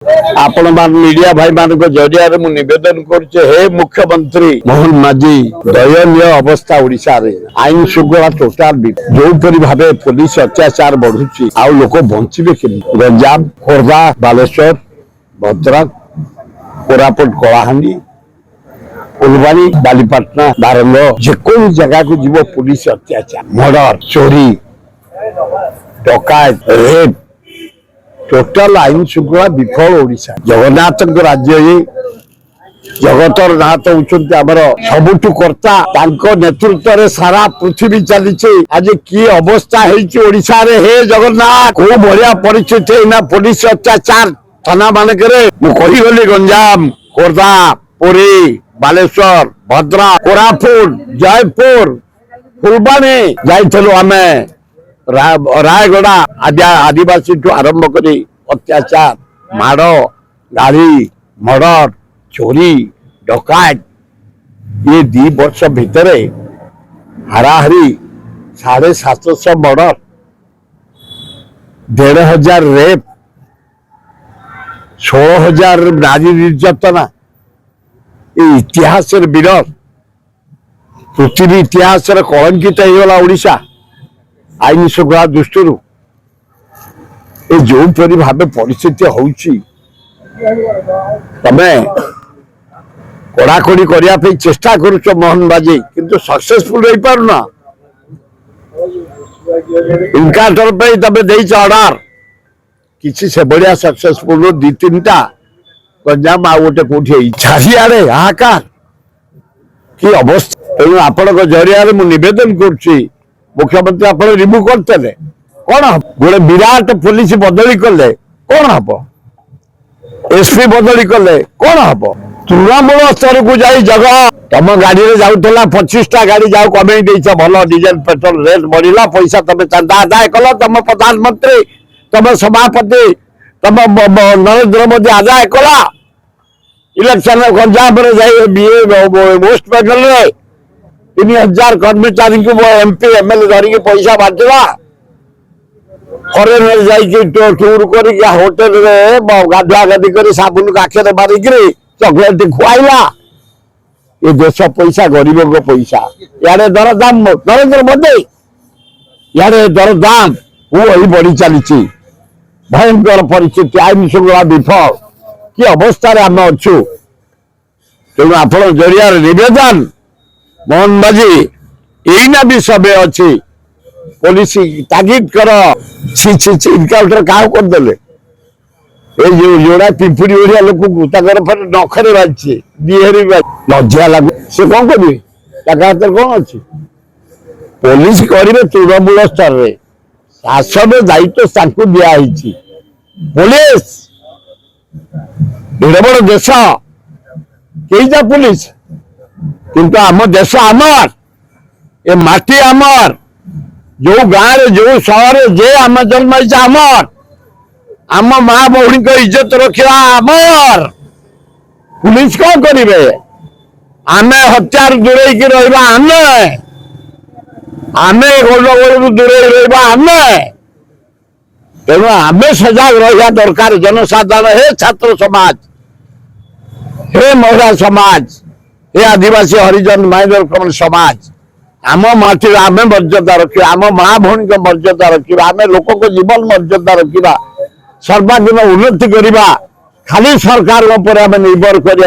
आपण मीडिया भाई मान जरिया नवेदन हे मुख्यमंत्री मोहन माझी दयनीय अवस्था ओडिशा रे आईन श्रृंखला टोटाल जोपरी भाव पुलिस अत्याचार बढ़ुची आउ लोक बंचे कि गंजाम खोर्धा बालेश्वर भद्रक कोरापुट कलाहांडी फुलबाणी बालीपाटना बारंग जेको जगह को जीव पुलिस अत्याचार मर्डर चोरी डकायत रेप टोटाल आईन श्रृंखला विफल ओडिशा जगन्नाथ राज्य ये जगतर नाथ होउछन्ति हमर सबुठु कर्ता तांको नेतृत्व रे सारा पृथ्वी चली आज की अवस्था है ओडिशा रे हे जगन्नाथ को बढ़िया परिस्थिति ना पुलिस अत्याचार थाना मानक कहीगली गंजाम खोर्धा पुरी बालेश्वर भद्रक कोरापुट जयपुर फुलबाणी जाइथलु आमे रायगड़ा आदिवासी ठू आरंभ करी अत्याचार माड़ गाड़ी मर्डर चोरी डकायत ये 2 वर्ष भितर हाराहारी 750 मर्डर 1500 रेप 16,000 नारी निर्यातना ये इतिहास विरल पृथ्वी इतिहास कलंकित होगा ओडिशा आईन श्रृंखला दृष्टि जो भाव परिस्थिति होउची तमे कड़ाकड़ी करने चेष्टा करुच मोहन बाजी किंतु सक्सेसफुल रही पारुना इनकाउंटर पे तमे देइछ ऑर्डर किसी से बढ़िया सक्सेसफुल 2-3टा गंजाम आ गोटे कोठी चारिआडे हाहाकार की अवस्था तेणु आपण जरिया निवेदन करुच्ची मुख्यमंत्री आप रिमूव करते कौन हम गोटे विराट पुलिस बदली कले कौन हम एसपी बदली कले कौन हम तृणमूल स्तर को जाई जगह तुम गाड़ी में जाऊला 25टा गाड़ी जाऊ कमे भल डीजेल पेट्रोल रेट बढ़ला पैसा तुम चंदा आदाय कल तुम प्रधानमंत्री तुम सभापति तुम नरेंद्र मोदी आदाय कला इलेक्शन गंजाम वेस्ट बेंगल रे 3,000 कर्मचारी को एमपी एमएलए धरिकी पैसा बांटला फरेन टूर कर होटेल गाधुआ गाधी कर साबुन काखरे मारिक चॉकलेट खुआला ये देश पैसा गरीब को पैसा यारे दरदाम नरेंद्र मोदी यारे दरदाम वो बढ़ी चली भयंकर परिस्थिति आईन श्रृंखला विफल कि अवस्था आम अच्छु तेणु आप जरिया निवेदन मोहन बाजी यहीना भी सबे अच्छी पुलिस तागिद कर इनकाउंटर क्या करदे जोड़ा पिंपुड़ी ओडिया लोक फिर नखरे बाजे दिहरी लज्जा लगे से कौन करेंगे हाथ कौन अच्छी पुलिस करेंगे तृणमूल स्तर में शासन दायित्व दिखाई पुलिस एडे बड़ देश कईटा पुलिस किंतु आम देश आमर ए माटी आमर जो गाँव जो सहर जे आम जन्म आमर आम माँ भौणी को इज्जत रखा आमर पुलिस कौन करेंगे आमे हत्यार दूरे की रहा आमे गंडगोल दूरे रहा आमे तेणु आमे सजग रहा दरकार जनसाधारण हे छात्र समाज हे महिला समाज ये आदिवासी हरिजन माइनर समाज आम माटी आम मर्यादा रखा आम माँ भौणी को मर्यादा रखा आम लोक जीवन मर्यादा रखा सर्वांगीन उन्नति करवा खाली सरकार निर्भर कर